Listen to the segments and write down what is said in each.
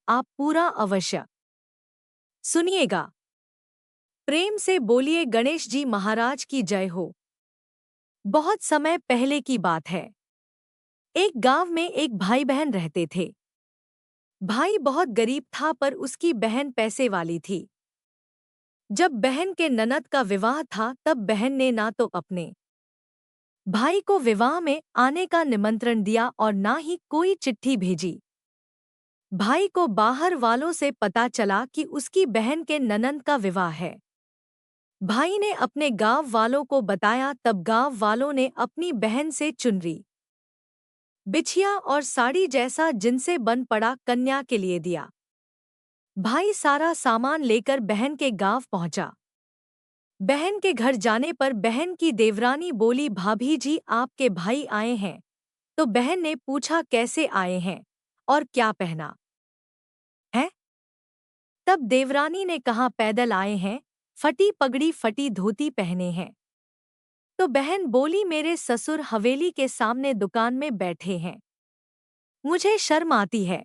आप पूरा अवश्य सुनिएगा। प्रेम से बोलिए गणेश जी महाराज की जय हो। बहुत समय पहले की बात है। एक गांव में एक भाई बहन रहते थे। भाई बहुत गरीब था पर उसकी बहन पैसे वाली थी। जब बहन के ननद का विवाह था तब बहन ने ना तो अपने भाई को विवाह में आने का निमंत्रण दिया और ना ही कोई चिट्ठी भेजी। भाई को बाहर वालों से पता चला कि उसकी बहन के ननद का विवाह है। भाई ने अपने गांव वालों को बताया तब गांव वालों ने अपनी बहन से चुनरी, बिछिया और साड़ी जैसा जिनसे बन पड़ा कन्या के लिए दिया। भाई सारा सामान लेकर बहन के गांव पहुंचा। बहन के घर जाने पर बहन की देवरानी बोली, भाभी जी आपके भाई आए हैं। तो बहन ने पूछा, कैसे आए हैं और क्या पहना है? तब देवरानी ने कहा, पैदल आए हैं, फटी पगड़ी फटी धोती पहने हैं। तो बहन बोली, मेरे ससुर हवेली के सामने दुकान में बैठे हैं, मुझे शर्म आती है।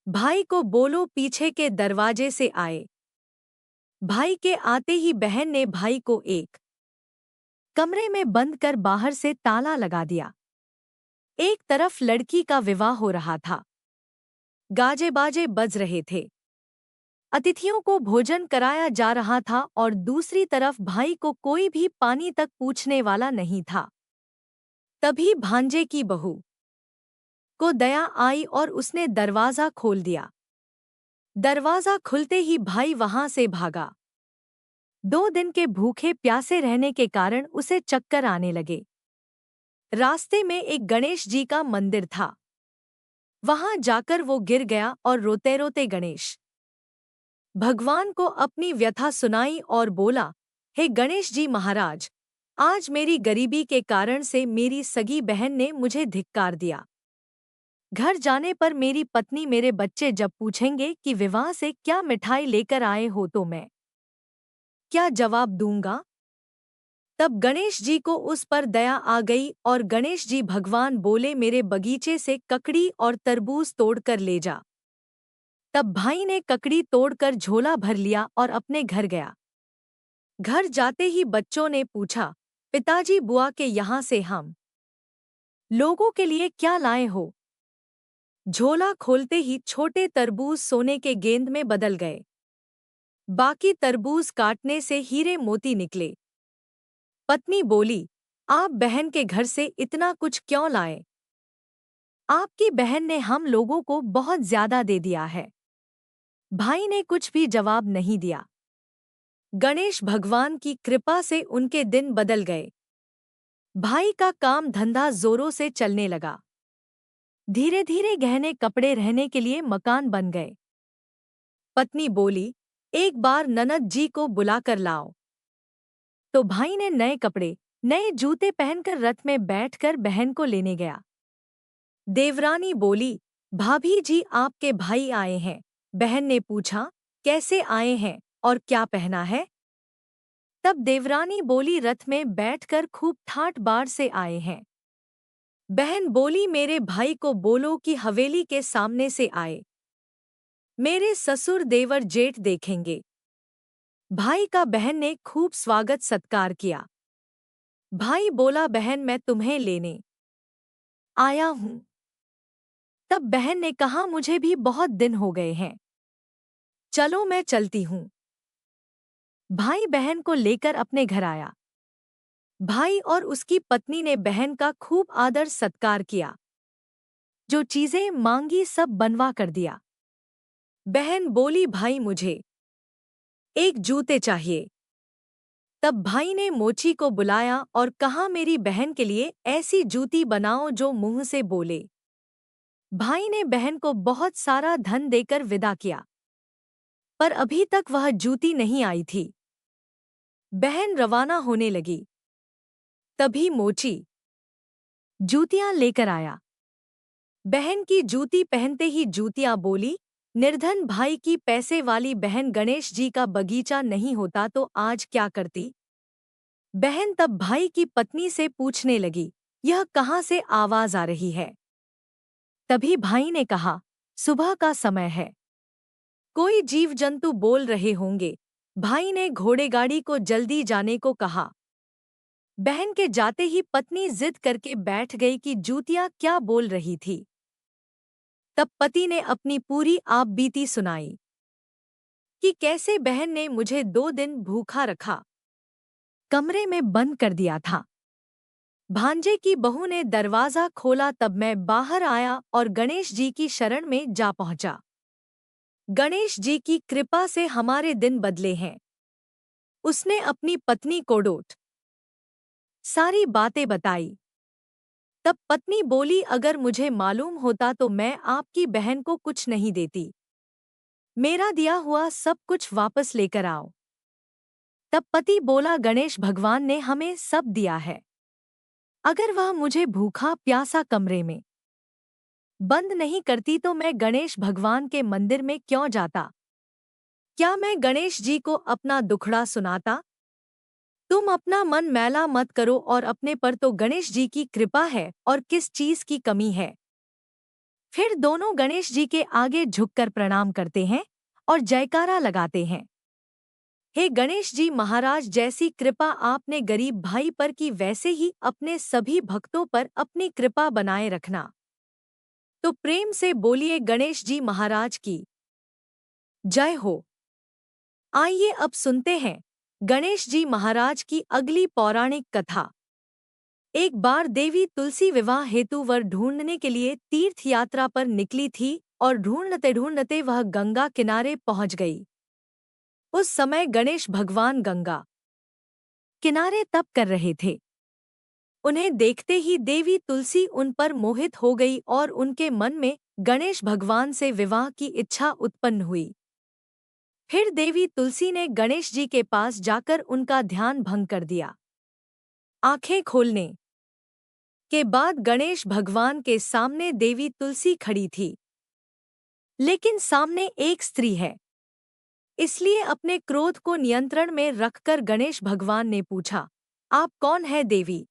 भाई को बोलो पीछे के दरवाजे से आए। भाई के आते ही बहन ने भाई को एक कमरे में बंद कर बाहर से ताला लगा दिया। एक तरफ लड़की का विवाह हो रहा था, गाजे बाजे बज रहे थे, अतिथियों को भोजन कराया जा रहा था और दूसरी तरफ भाई को कोई भी पानी तक पूछने वाला नहीं था। तभी भांजे की बहू को दया आई और उसने दरवाजा खोल दिया। दरवाजा खुलते ही भाई वहां से भागा। 2 दिन के भूखे प्यासे रहने के कारण उसे चक्कर आने लगे। रास्ते में एक गणेश जी का मंदिर था। वहां जाकर वो गिर गया और रोते रोते गणेश भगवान को अपनी व्यथा सुनाई और बोला, हे गणेश जी महाराज, आज मेरी गरीबी के कारण से मेरी सगी बहन ने मुझे धिक्कार दिया। घर जाने पर मेरी पत्नी मेरे बच्चे जब पूछेंगे कि विवाह से क्या मिठाई लेकर आए हो तो मैं क्या जवाब दूंगा? तब गणेश जी को उस पर दया आ गई और गणेश जी भगवान बोले, मेरे बगीचे से ककड़ी और तरबूज तोड़कर ले जा। तब भाई ने ककड़ी तोड़कर झोला भर लिया और अपने घर गया। घर जाते ही बच्चों ने पूछा, पिताजी बुआ के यहाँ से हम लोगों के लिए क्या लाए हो? झोला खोलते ही छोटे तरबूज सोने के गेंद में बदल गए। बाकी तरबूज काटने से हीरे मोती निकले। पत्नी बोली, आप बहन के घर से इतना कुछ क्यों लाए? आपकी बहन ने हम लोगों को बहुत ज्यादा दे दिया है। भाई ने कुछ भी जवाब नहीं दिया। गणेश भगवान की कृपा से उनके दिन बदल गए। भाई का काम धंधा जोरों से चलने लगा। धीरे धीरे गहने कपड़े रहने के लिए मकान बन गए। पत्नी बोली, एक बार ननद जी को बुलाकर लाओ। तो भाई ने नए कपड़े, नए जूते पहनकर रथ में बैठकर बहन को लेने गया। देवरानी बोली, भाभी जी आपके भाई आए हैं। बहन ने पूछा, कैसे आए हैं और क्या पहना है? तब देवरानी बोली, रथ में बैठकर खूब ठाट बाट से आए हैं। बहन बोली, मेरे भाई को बोलो कि हवेली के सामने से आए, मेरे ससुर देवर जेठ देखेंगे। भाई का बहन ने खूब स्वागत सत्कार किया। भाई बोला, बहन मैं तुम्हें लेने आया हूं। तब बहन ने कहा, मुझे भी बहुत दिन हो गए हैं, चलो मैं चलती हूं। भाई बहन को लेकर अपने घर आया। भाई और उसकी पत्नी ने बहन का खूब आदर सत्कार किया। जो चीजें मांगी सब बनवा कर दिया। बहन बोली, भाई मुझे एक जूते चाहिए। तब भाई ने मोची को बुलाया और कहा, मेरी बहन के लिए ऐसी जूती बनाओ जो मुंह से बोले। भाई ने बहन को बहुत सारा धन देकर विदा किया, पर अभी तक वह जूती नहीं आई थी। बहन रवाना होने लगी। तभी मोची जूतियां लेकर आया। बहन की जूती पहनते ही जूतियां बोली, निर्धन भाई की पैसे वाली बहन, गणेश जी का बगीचा नहीं होता तो आज क्या करती? बहन तब भाई की पत्नी से पूछने लगी, यह कहाँ से आवाज आ रही है? तभी भाई ने कहा, सुबह का समय है। कोई जीव जंतु बोल रहे होंगे। भाई ने घोड़ेगाड़ी को जल्दी जाने को कहा। बहन के जाते ही पत्नी जिद करके बैठ गई कि जूतियां क्या बोल रही थी। तब पति ने अपनी पूरी आपबीती सुनाई कि कैसे बहन ने मुझे 2 दिन भूखा रखा, कमरे में बंद कर दिया था। भांजे की बहू ने दरवाजा खोला तब मैं बाहर आया और गणेश जी की शरण में जा पहुंचा। गणेश जी की कृपा से हमारे दिन बदले हैं। उसने अपनी पत्नी को डोट सारी बातें बताई। तब पत्नी बोली, अगर मुझे मालूम होता तो मैं आपकी बहन को कुछ नहीं देती। मेरा दिया हुआ सब कुछ वापस लेकर आओ। तब पति बोला, गणेश भगवान ने हमें सब दिया है। अगर वह मुझे भूखा प्यासा कमरे में बंद नहीं करती तो मैं गणेश भगवान के मंदिर में क्यों जाता? क्या मैं गणेश जी को अपना दुखड़ा सुनाता? तुम अपना मन मैला मत करो और अपने पर तो गणेश जी की कृपा है और किस चीज की कमी है। फिर दोनों गणेश जी के आगे झुककर प्रणाम करते हैं और जयकारा लगाते हैं। हे गणेश जी महाराज, जैसी कृपा आपने गरीब भाई पर की वैसे ही अपने सभी भक्तों पर अपनी कृपा बनाए रखना। तो प्रेम से बोलिए गणेश जी महाराज की जय हो। आइए अब सुनते हैं गणेश जी महाराज की अगली पौराणिक कथा। एक बार देवी तुलसी विवाह हेतु वर ढूंढने के लिए तीर्थ यात्रा पर निकली थी और ढूंढते ढूंढते वह गंगा किनारे पहुंच गई। उस समय गणेश भगवान गंगा किनारे तप कर रहे थे। उन्हें देखते ही देवी तुलसी उन पर मोहित हो गई और उनके मन में गणेश भगवान से विवाह की इच्छा उत्पन्न हुई। फिर देवी तुलसी ने गणेश जी के पास जाकर उनका ध्यान भंग कर दिया। आंखें खोलने के बाद गणेश भगवान के सामने देवी तुलसी खड़ी थी, लेकिन सामने एक स्त्री है। इसलिए अपने क्रोध को नियंत्रण में रखकर गणेश भगवान ने पूछा, आप कौन है देवी?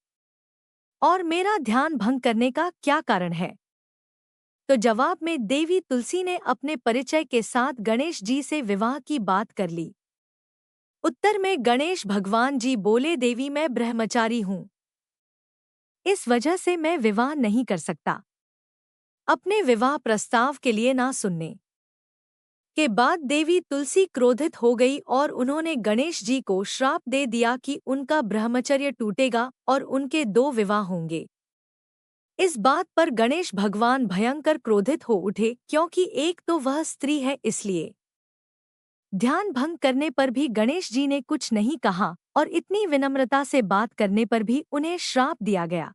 और मेरा ध्यान भंग करने का क्या कारण है? तो जवाब में देवी तुलसी ने अपने परिचय के साथ गणेश जी से विवाह की बात कर ली। उत्तर में गणेश भगवान जी बोले, देवी मैं ब्रह्मचारी हूँ, इस वजह से मैं विवाह नहीं कर सकता। अपने विवाह प्रस्ताव के लिए ना सुनने के बाद देवी तुलसी क्रोधित हो गई और उन्होंने गणेश जी को श्राप दे दिया कि उनका ब्रह्मचर्य टूटेगा और उनके 2 विवाह होंगे। इस बात पर गणेश भगवान भयंकर क्रोधित हो उठे, क्योंकि एक तो वह स्त्री है इसलिए। ध्यान भंग करने पर भी गणेश जी ने कुछ नहीं कहा और इतनी विनम्रता से बात करने पर भी उन्हें श्राप दिया गया।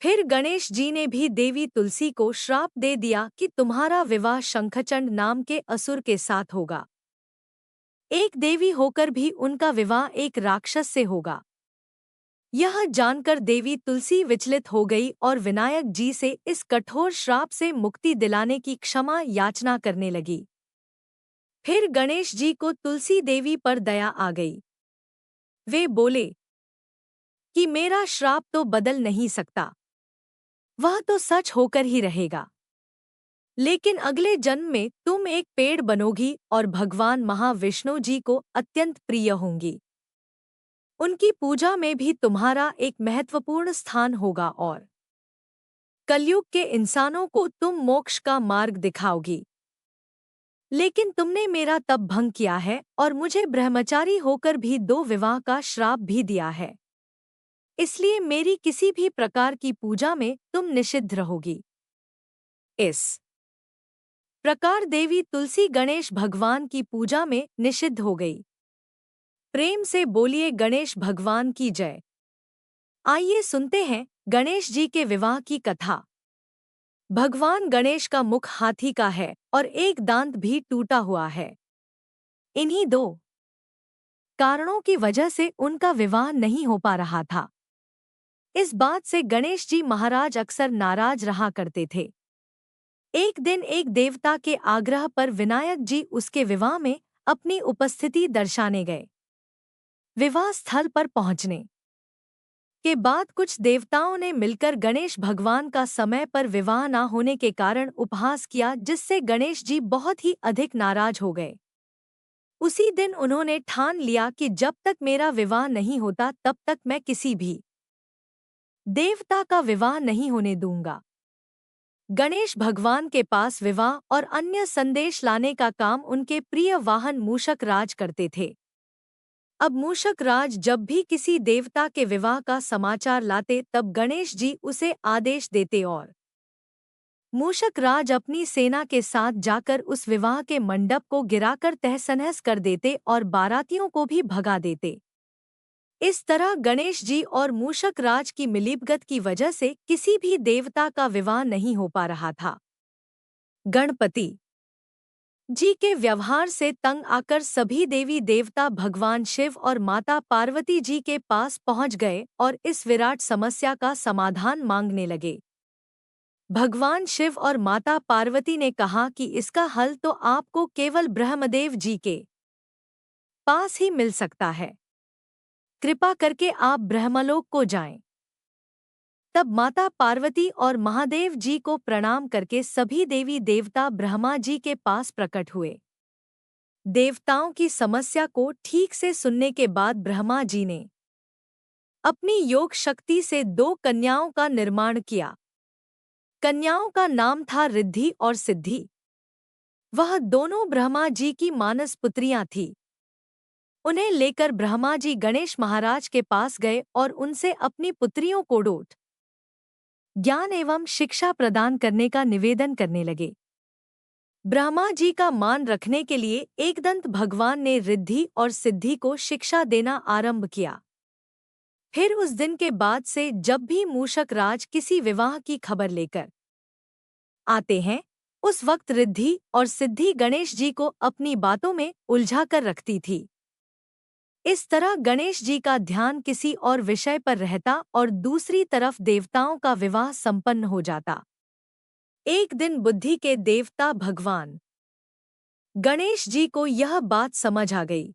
फिर गणेश जी ने भी देवी तुलसी को श्राप दे दिया कि तुम्हारा विवाह शंखचंड नाम के असुर के साथ होगा। एक देवी होकर भी उनका विवाह एक राक्षस से होगा। यह जानकर देवी तुलसी विचलित हो गई और विनायक जी से इस कठोर श्राप से मुक्ति दिलाने की क्षमा याचना करने लगी। फिर गणेश जी को तुलसी देवी पर दया आ गई। वे बोले कि मेरा श्राप तो बदल नहीं सकता, वह तो सच होकर ही रहेगा। लेकिन अगले जन्म में तुम एक पेड़ बनोगी और भगवान महाविष्णु जी को अत्यंत प्रिय होंगी। उनकी पूजा में भी तुम्हारा एक महत्वपूर्ण स्थान होगा और कलयुग के इंसानों को तुम मोक्ष का मार्ग दिखाओगी। लेकिन तुमने मेरा तप भंग किया है और मुझे ब्रह्मचारी होकर भी 2 विवाह का श्राप भी दिया है। इसलिए मेरी किसी भी प्रकार की पूजा में तुम निषिद्ध रहोगी। इस प्रकार देवी तुलसी गणेश भगवान की पूजा में निषिद्ध हो गई। प्रेम से बोलिए गणेश भगवान की जय। आइए सुनते हैं गणेश जी के विवाह की कथा। भगवान गणेश का मुख हाथी का है और एक दांत भी टूटा हुआ है। इन्हीं 2 कारणों की वजह से उनका विवाह नहीं हो पा रहा था। इस बात से गणेश जी महाराज अक्सर नाराज रहा करते थे। एक दिन एक देवता के आग्रह पर विनायक जी उसके विवाह में अपनी उपस्थिति दर्शाने गए। विवाह स्थल पर पहुंचने के बाद कुछ देवताओं ने मिलकर गणेश भगवान का समय पर विवाह न होने के कारण उपहास किया, जिससे गणेश जी बहुत ही अधिक नाराज हो गए। उसी दिन उन्होंने ठान लिया कि जब तक मेरा विवाह नहीं होता तब तक मैं किसी भी देवता का विवाह नहीं होने दूंगा। गणेश भगवान के पास विवाह और अन्य संदेश लाने का काम उनके प्रिय वाहन मूषक राज करते थे। अब मूषक राज जब भी किसी देवता के विवाह का समाचार लाते तब गणेश जी उसे आदेश देते और मूषक राज अपनी सेना के साथ जाकर उस विवाह के मंडप को गिराकर तहस-नहस कर देते और बारातियों को भी भगा देते। इस तरह गणेश जी और मूषक राज की मिलीभगत की वजह से किसी भी देवता का विवाह नहीं हो पा रहा था। गणपति जी के व्यवहार से तंग आकर सभी देवी देवता भगवान शिव और माता पार्वती जी के पास पहुंच गए और इस विराट समस्या का समाधान मांगने लगे। भगवान शिव और माता पार्वती ने कहा कि इसका हल तो आपको केवल ब्रह्मदेव जी के पास ही मिल सकता है। कृपा करके आप ब्रह्मलोक को जाएं। तब माता पार्वती और महादेव जी को प्रणाम करके सभी देवी देवता ब्रह्मा जी के पास प्रकट हुए। देवताओं की समस्या को ठीक से सुनने के बाद ब्रह्मा जी ने अपनी योग शक्ति से 2 कन्याओं का निर्माण किया। कन्याओं का नाम था रिद्धि और सिद्धि। वह दोनों ब्रह्मा जी की मानस पुत्रियां थीं। उन्हें लेकर ब्रह्मा जी गणेश महाराज के पास गए और उनसे अपनी पुत्रियों को डोट ज्ञान एवं शिक्षा प्रदान करने का निवेदन करने लगे। ब्रह्मा जी का मान रखने के लिए एकदंत भगवान ने रिद्धि और सिद्धि को शिक्षा देना आरंभ किया। फिर उस दिन के बाद से जब भी मूषक राज किसी विवाह की खबर लेकर आते हैं, उस वक्त रिद्धि और सिद्धि गणेश जी को अपनी बातों में उलझा कर रखती थी। इस तरह गणेश जी का ध्यान किसी और विषय पर रहता और दूसरी तरफ देवताओं का विवाह संपन्न हो जाता। एक दिन बुद्धि के देवता भगवान गणेश जी को यह बात समझ आ गई,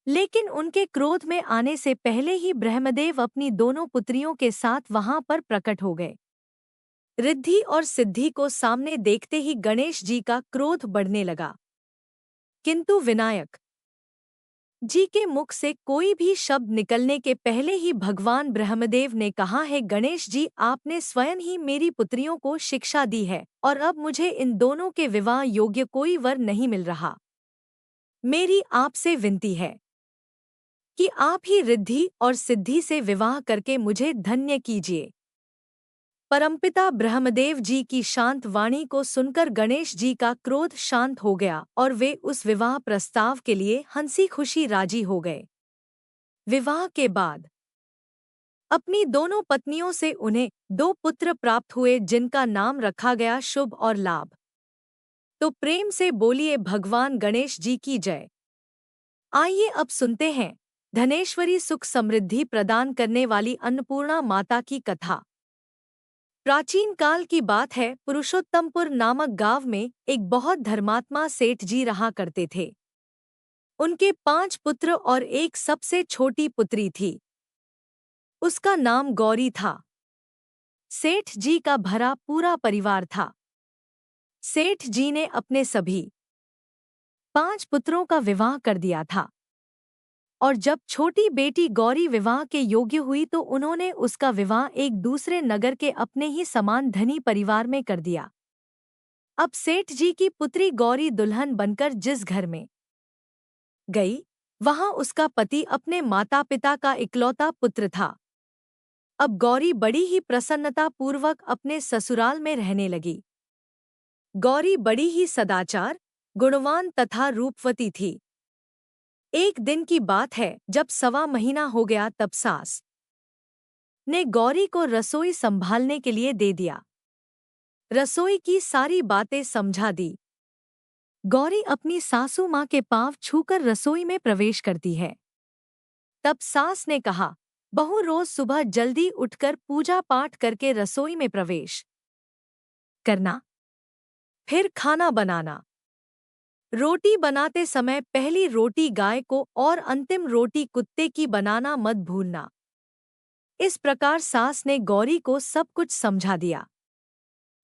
लेकिन उनके क्रोध में आने से पहले ही ब्रह्मदेव अपनी दोनों पुत्रियों के साथ वहां पर प्रकट हो गए। रिद्धि और सिद्धि को सामने देखते ही गणेश जी का क्रोध बढ़ने लगा, किंतु विनायक जी के मुख से कोई भी शब्द निकलने के पहले ही भगवान ब्रह्मदेव ने कहा, है गणेश जी, आपने स्वयं ही मेरी पुत्रियों को शिक्षा दी है और अब मुझे इन दोनों के विवाह योग्य कोई वर नहीं मिल रहा। मेरी आपसे विनती है कि आप ही रिद्धि और सिद्धि से विवाह करके मुझे धन्य कीजिए। परमपिता ब्रह्मदेव जी की शांत वाणी को सुनकर गणेश जी का क्रोध शांत हो गया और वे उस विवाह प्रस्ताव के लिए हंसी खुशी राजी हो गए। विवाह के बाद अपनी दोनों पत्नियों से उन्हें 2 पुत्र प्राप्त हुए, जिनका नाम रखा गया शुभ और लाभ। तो प्रेम से बोलिए भगवान गणेश जी की जय। आइए अब सुनते हैं धनेश्वरी सुख समृद्धि प्रदान करने वाली अन्नपूर्णा माता की कथा। प्राचीन काल की बात है, पुरुषोत्तमपुर नामक गांव में एक बहुत धर्मात्मा सेठ जी रहा करते थे। उनके 5 पुत्र और एक सबसे छोटी पुत्री थी। उसका नाम गौरी था। सेठ जी का भरा पूरा परिवार था। सेठ जी ने अपने सभी 5 पुत्रों का विवाह कर दिया था और जब छोटी बेटी गौरी विवाह के योग्य हुई तो उन्होंने उसका विवाह एक दूसरे नगर के अपने ही समान धनी परिवार में कर दिया। अब सेठ जी की पुत्री गौरी दुल्हन बनकर जिस घर में गई, वहां उसका पति अपने माता पिता का इकलौता पुत्र था। अब गौरी बड़ी ही प्रसन्नता पूर्वक अपने ससुराल में रहने लगी। गौरी बड़ी ही सदाचार, गुणवान तथा रूपवती थी। एक दिन की बात है, जब 1.25 महीना हो गया तब सास ने गौरी को रसोई संभालने के लिए दे दिया। रसोई की सारी बातें समझा दी। गौरी अपनी सासू माँ के पांव छूकर रसोई में प्रवेश करती है। तब सास ने कहा, बहू रोज सुबह जल्दी उठकर पूजा पाठ करके रसोई में प्रवेश करना, फिर खाना बनाना। रोटी बनाते समय पहली रोटी गाय को और अंतिम रोटी कुत्ते की बनाना मत भूलना। इस प्रकार सास ने गौरी को सब कुछ समझा दिया।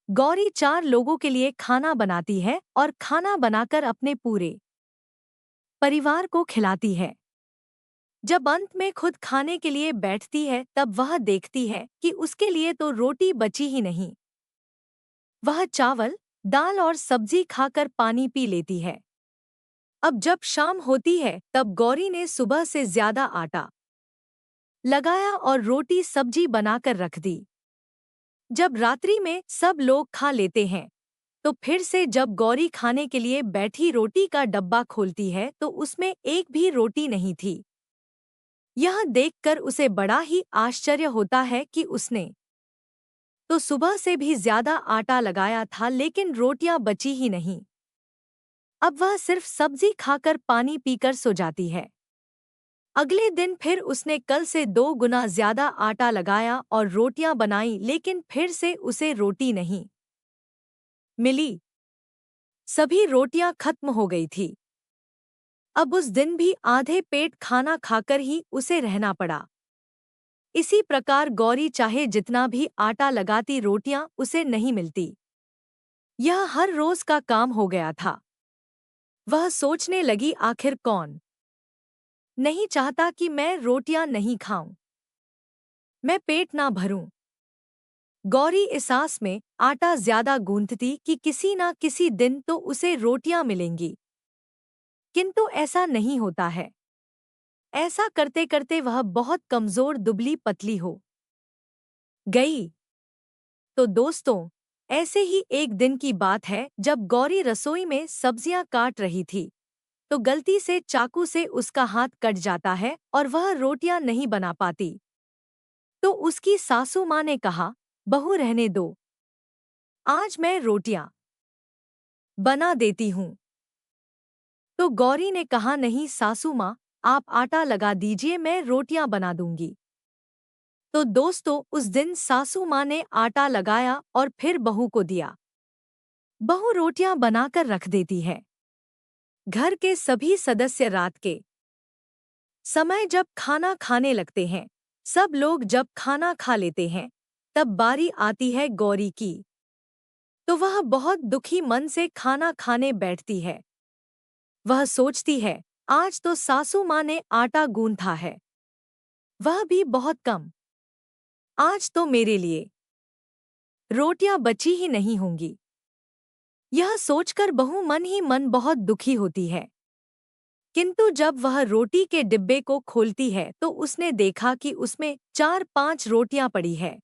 गौरी 4 लोगों के लिए खाना बनाती है और खाना बनाकर अपने पूरे परिवार को खिलाती है। जब अंत में खुद खाने के लिए बैठती है तब वह देखती है कि उसके लिए तो रोटी बची ही नहीं। वह चावल, दाल और सब्जी खाकर पानी पी लेती है। अब जब शाम होती है तब गौरी ने सुबह से ज्यादा आटा लगाया और रोटी सब्जी बनाकर रख दी। जब रात्रि में सब लोग खा लेते हैं तो फिर से जब गौरी खाने के लिए बैठी रोटी का डब्बा खोलती है तो उसमें एक भी रोटी नहीं थी। यह देखकर उसे बड़ा ही आश्चर्य होता है कि उसने तो सुबह से भी ज्यादा आटा लगाया था लेकिन रोटियां बची ही नहीं। अब वह सिर्फ सब्जी खाकर पानी पीकर सो जाती है। अगले दिन फिर उसने कल से 2 गुना ज्यादा आटा लगाया और रोटियां बनाई लेकिन फिर से उसे रोटी नहीं मिली। सभी रोटियां खत्म हो गई थी। अब उस दिन भी आधे पेट खाना खाकर ही उसे रहना पड़ा। इसी प्रकार गौरी चाहे जितना भी आटा लगाती रोटियां उसे नहीं मिलती। यह हर रोज का काम हो गया था। वह सोचने लगी आखिर कौन नहीं चाहता कि मैं रोटियां नहीं खाऊं, मैं पेट ना भरूं। गौरी इस आस में आटा ज्यादा गूंथती कि किसी ना किसी दिन तो उसे रोटियां मिलेंगी, किंतु ऐसा नहीं होता है। ऐसा करते करते वह बहुत कमजोर दुबली पतली हो गई। तो दोस्तों, ऐसे ही एक दिन की बात है जब गौरी रसोई में सब्जियां काट रही थी तो गलती से चाकू से उसका हाथ कट जाता है और वह रोटियां नहीं बना पाती। तो उसकी सासू माँ ने कहा, बहू रहने दो, आज मैं रोटियां बना देती हूँ। तो गौरी ने कहा, नहीं सासू माँ, आप आटा लगा दीजिए, मैं रोटियां बना दूंगी। तो दोस्तों, उस दिन सासू माँ ने आटा लगाया और फिर बहू को दिया। बहू रोटियां बनाकर रख देती है। घर के सभी सदस्य रात के समय जब खाना खाने लगते हैं, सब लोग जब खाना खा लेते हैं, तब बारी आती है गौरी की। तो वह बहुत दुखी मन से खाना खाने बैठती है। वह सोचती है, आज तो सासू माँ ने आटा गूंथा है, वह भी बहुत कम। आज तो मेरे लिए रोटियां बची ही नहीं होंगी। यह सोचकर बहू मन ही मन बहुत दुखी होती है। किंतु जब वह रोटी के डिब्बे को खोलती है तो उसने देखा कि उसमें 4-5 रोटियां पड़ी है।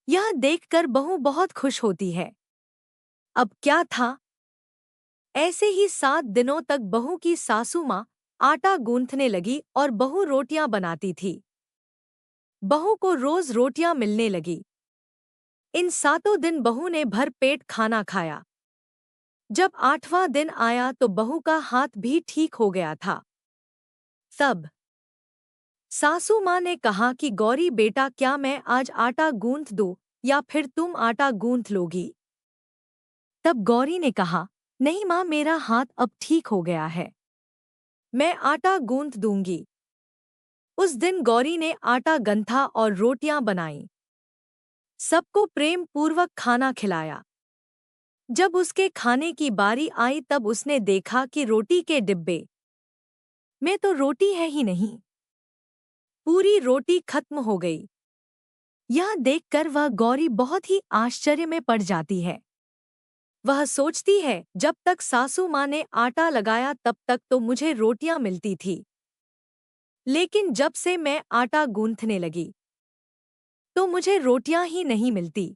यह देखकर बहू बहुत खुश होती है। अब क्या था, ऐसे ही 7 दिनों तक बहू की सासू माँ आटा गूंथने लगी और बहू रोटियां बनाती थी। बहू को रोज रोटियां मिलने लगी। इन 7 दिन बहू ने भर पेट खाना खाया। जब 8वां दिन आया तो बहू का हाथ भी ठीक हो गया था। तब सासू माँ ने कहा कि गौरी बेटा, क्या मैं आज आटा गूंथ दूं या फिर तुम आटा गूंथ लोगी? तब गौरी ने कहा, नहीं माँ, मेरा हाथ अब ठीक हो गया है, मैं आटा गूंथ दूंगी। उस दिन गौरी ने आटा गंथा और रोटियां बनाईं। सबको प्रेम पूर्वक खाना खिलाया। जब उसके खाने की बारी आई तब उसने देखा कि रोटी के डिब्बे में तो रोटी है ही नहीं। पूरी रोटी खत्म हो गई। यह देखकर वह गौरी बहुत ही आश्चर्य में पड़ जाती है। वह सोचती है, जब तक सासू माँ ने आटा लगाया तब तक तो मुझे रोटियां मिलती थी, लेकिन जब से मैं आटा गूंथने लगी तो मुझे रोटियां ही नहीं मिलती,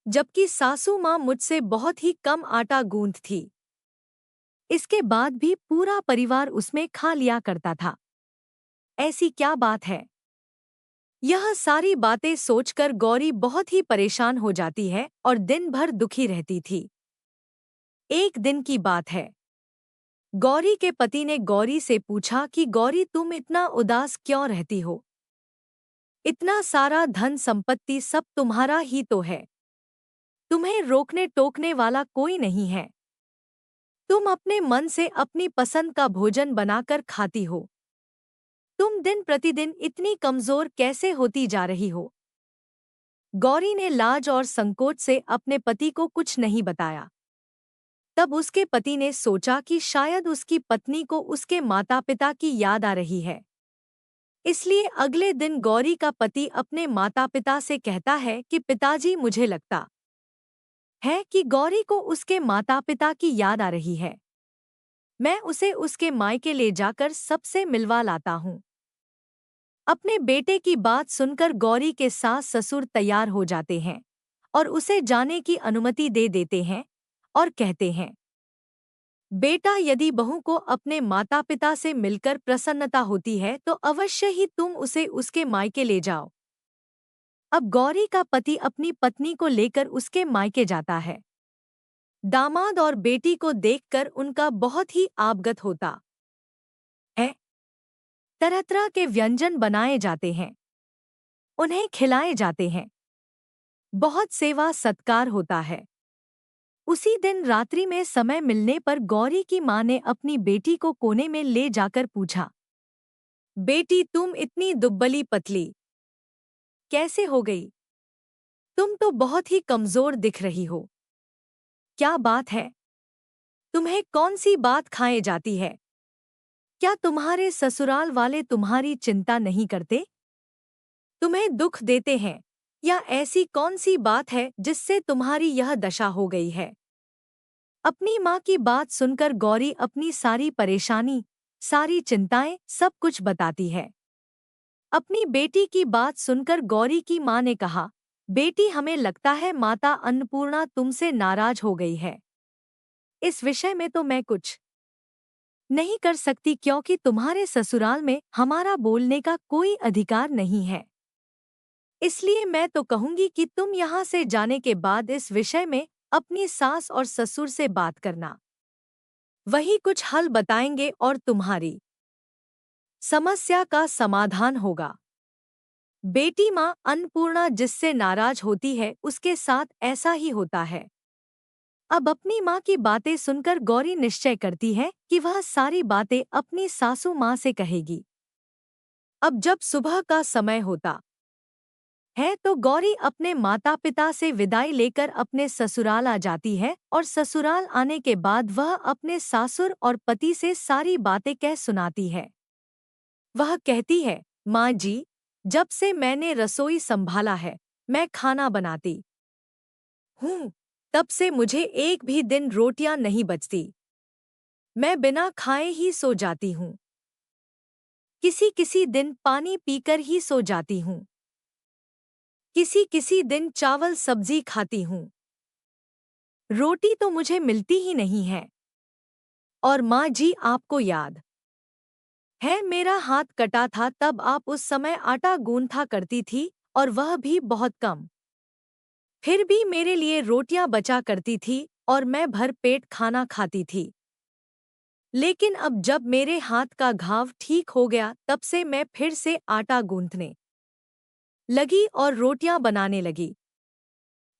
जबकि सासू माँ मुझसे बहुत ही कम आटा गूंथती। इसके बाद भी पूरा परिवार उसमें खा लिया करता था। ऐसी क्या बात है? यह सारी बातें सोचकर गौरी बहुत ही परेशान हो जाती है और दिन भर दुखी रहती थी। एक दिन की बात है। गौरी के पति ने गौरी से पूछा कि गौरी, तुम इतना उदास क्यों रहती हो? इतना सारा धन संपत्ति सब तुम्हारा ही तो है। तुम्हें रोकने टोकने वाला कोई नहीं है। तुम अपने मन से अपनी पसंद का भोजन बनाकर खाती हो। तुम दिन प्रतिदिन इतनी कमजोर कैसे होती जा रही हो? गौरी ने लाज और संकोच से अपने पति को कुछ नहीं बताया। तब उसके पति ने सोचा कि शायद उसकी पत्नी को उसके माता-पिता की याद आ रही है। इसलिए अगले दिन गौरी का पति अपने माता-पिता से कहता है कि पिताजी, मुझे लगता है कि गौरी को उसके माता-पिता की याद आ रही है। मैं उसे उसके मायके ले जाकर सबसे मिलवा लाता हूँ। अपने बेटे की बात सुनकर गौरी के सास ससुर तैयार हो जाते हैं और उसे जाने की अनुमति दे देते हैं और कहते हैं, बेटा, यदि बहू को अपने माता पिता से मिलकर प्रसन्नता होती है तो अवश्य ही तुम उसे उसके मायके ले जाओ। अब गौरी का पति अपनी पत्नी को लेकर उसके मायके जाता है। दामाद और बेटी को देखकर उनका बहुत ही आबगत होता है। तरह तरह के व्यंजन बनाए जाते हैं, उन्हें खिलाए जाते हैं, बहुत सेवा सत्कार होता है। उसी दिन रात्रि में समय मिलने पर गौरी की माँ ने अपनी बेटी को कोने में ले जाकर पूछा, बेटी, तुम इतनी दुब्बली पतली कैसे हो गई? तुम तो बहुत ही कमजोर दिख रही हो। क्या बात है? तुम्हें कौन सी बात खाए जाती है? क्या तुम्हारे ससुराल वाले तुम्हारी चिंता नहीं करते? तुम्हें दुख देते हैं? या ऐसी कौन सी बात है जिससे तुम्हारी यह दशा हो गई है? अपनी माँ की बात सुनकर गौरी अपनी सारी परेशानी, सारी चिंताएं, सब कुछ बताती है। अपनी बेटी की बात सुनकर गौरी की माँ ने कहा, बेटी, हमें लगता है माता अन्नपूर्णा तुमसे नाराज हो गई है। इस विषय में तो मैं कुछ नहीं कर सकती क्योंकि तुम्हारे ससुराल में हमारा बोलने का कोई अधिकार नहीं है। इसलिए मैं तो कहूंगी कि तुम यहाँ से जाने के बाद इस विषय में अपनी सास और ससुर से बात करना। वही कुछ हल बताएंगे और तुम्हारी समस्या का समाधान होगा। बेटी, माँ अन्नपूर्णा जिससे नाराज होती है उसके साथ ऐसा ही होता है। अब अपनी माँ की बातें सुनकर गौरी निश्चय करती है कि वह सारी बातें अपनी सासू माँ से कहेगी। अब जब सुबह का समय होता है तो गौरी अपने माता पिता से विदाई लेकर अपने ससुराल आ जाती है और ससुराल आने के बाद वह अपने सासुर और पति से सारी बातें कह सुनाती है। वह कहती है, माँ जी, जब से मैंने रसोई संभाला है, मैं खाना बनाती हूँ, तब से मुझे एक भी दिन रोटियां नहीं बचती। मैं बिना खाए ही सो जाती हूँ। किसी किसी दिन पानी पीकर ही सो जाती हूँ। किसी किसी दिन चावल सब्जी खाती हूँ। रोटी तो मुझे मिलती ही नहीं है। और माँ जी, आपको याद है मेरा हाथ कटा था, तब आप उस समय आटा गूंथा करती थी और वह भी बहुत कम। फिर भी मेरे लिए रोटियां बचा करती थी और मैं भर पेट खाना खाती थी। लेकिन अब जब मेरे हाथ का घाव ठीक हो गया तब से मैं फिर से आटा गूंथने लगी और रोटियां बनाने लगी।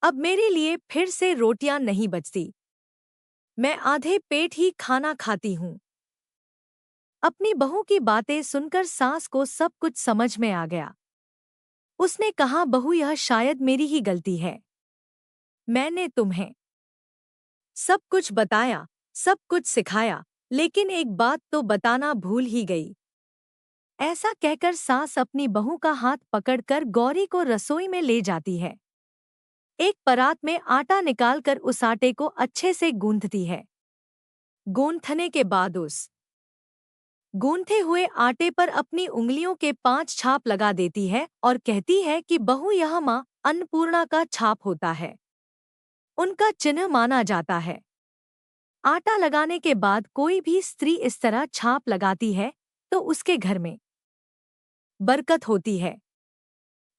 अब मेरे लिए फिर से रोटियां नहीं बचती। मैं आधे पेट ही खाना खाती हूँ। अपनी बहू की बातें सुनकर सास को सब कुछ समझ में आ गया। उसने कहा, बहू, यह शायद मेरी ही गलती है। मैंने तुम्हें सब कुछ बताया, सब कुछ सिखाया, लेकिन एक बात तो बताना भूल ही गई। ऐसा कहकर सास अपनी बहू का हाथ पकड़कर गौरी को रसोई में ले जाती है। एक परात में आटा निकालकर उस आटे को अच्छे से गूंथती है। गूंथने के बाद उस गूंथे हुए आटे पर अपनी उंगलियों के 5 छाप लगा देती है और कहती है कि बहू, यह माँ अन्नपूर्णा का छाप होता है, उनका चिन्ह माना जाता है। आटा लगाने के बाद कोई भी स्त्री इस तरह छाप लगाती है तो उसके घर में बरकत होती है।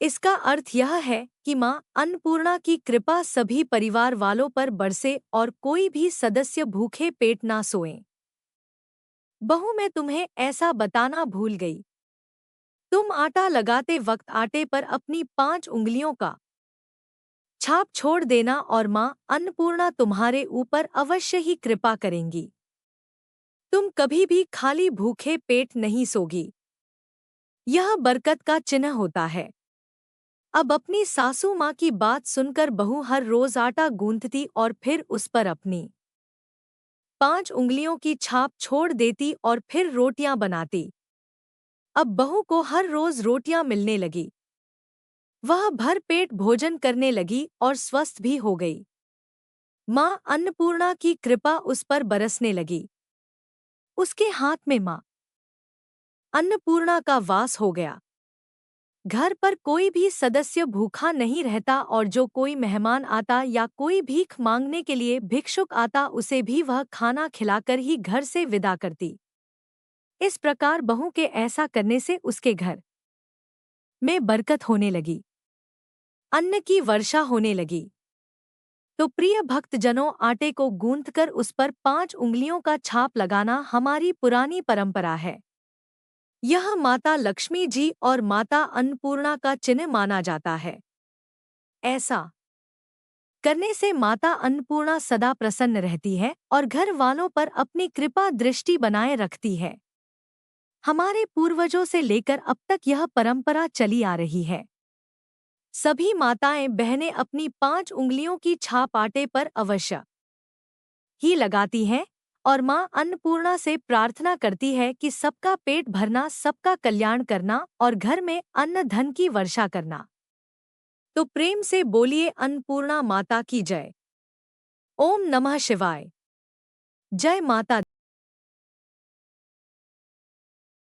इसका अर्थ यह है कि माँ अन्नपूर्णा की कृपा सभी परिवार वालों पर बरसे और कोई भी सदस्य भूखे पेट ना सोए। बहू, मैं तुम्हें ऐसा बताना भूल गई। तुम आटा लगाते वक्त आटे पर अपनी 5 उंगलियों का छाप छोड़ देना और माँ अन्नपूर्णा तुम्हारे ऊपर अवश्य ही कृपा करेंगी। तुम कभी भी खाली भूखे पेट नहीं सोगी। यह बरकत का चिन्ह होता है। अब अपनी सासू माँ की बात सुनकर बहू हर रोज आटा गूंथती और फिर उस पर अपनी 5 उंगलियों की छाप छोड़ देती और फिर रोटियां बनाती। अब बहू को हर रोज रोटियां मिलने लगी। वह भर पेट भोजन करने लगी और स्वस्थ भी हो गई। माँ अन्नपूर्णा की कृपा उस पर बरसने लगी। उसके हाथ में माँ अन्नपूर्णा का वास हो गया। घर पर कोई भी सदस्य भूखा नहीं रहता और जो कोई मेहमान आता या कोई भीख मांगने के लिए भिक्षुक आता उसे भी वह खाना खिलाकर ही घर से विदा करती। इस प्रकार बहू के ऐसा करने से उसके घर में बरकत होने लगी, अन्न की वर्षा होने लगी। तो प्रिय भक्तजनों, आटे को गूंथकर उस पर 5 उंगलियों का छाप लगाना हमारी पुरानी परंपरा है। यह माता लक्ष्मी जी और माता अन्नपूर्णा का चिन्ह माना जाता है। ऐसा करने से माता अन्नपूर्णा सदा प्रसन्न रहती है और घर वालों पर अपनी कृपा दृष्टि बनाए रखती है। हमारे पूर्वजों से लेकर अब तक यह परंपरा चली आ रही है। सभी माताएं बहनें अपनी 5 उंगलियों की छाप आटे पर अवश्य ही लगाती हैं और मां अन्नपूर्णा से प्रार्थना करती है कि सबका पेट भरना, सबका कल्याण करना और घर में अन्न धन की वर्षा करना। तो प्रेम से बोलिए अन्नपूर्णा माता की जय। ओम नमः शिवाय। जय माता।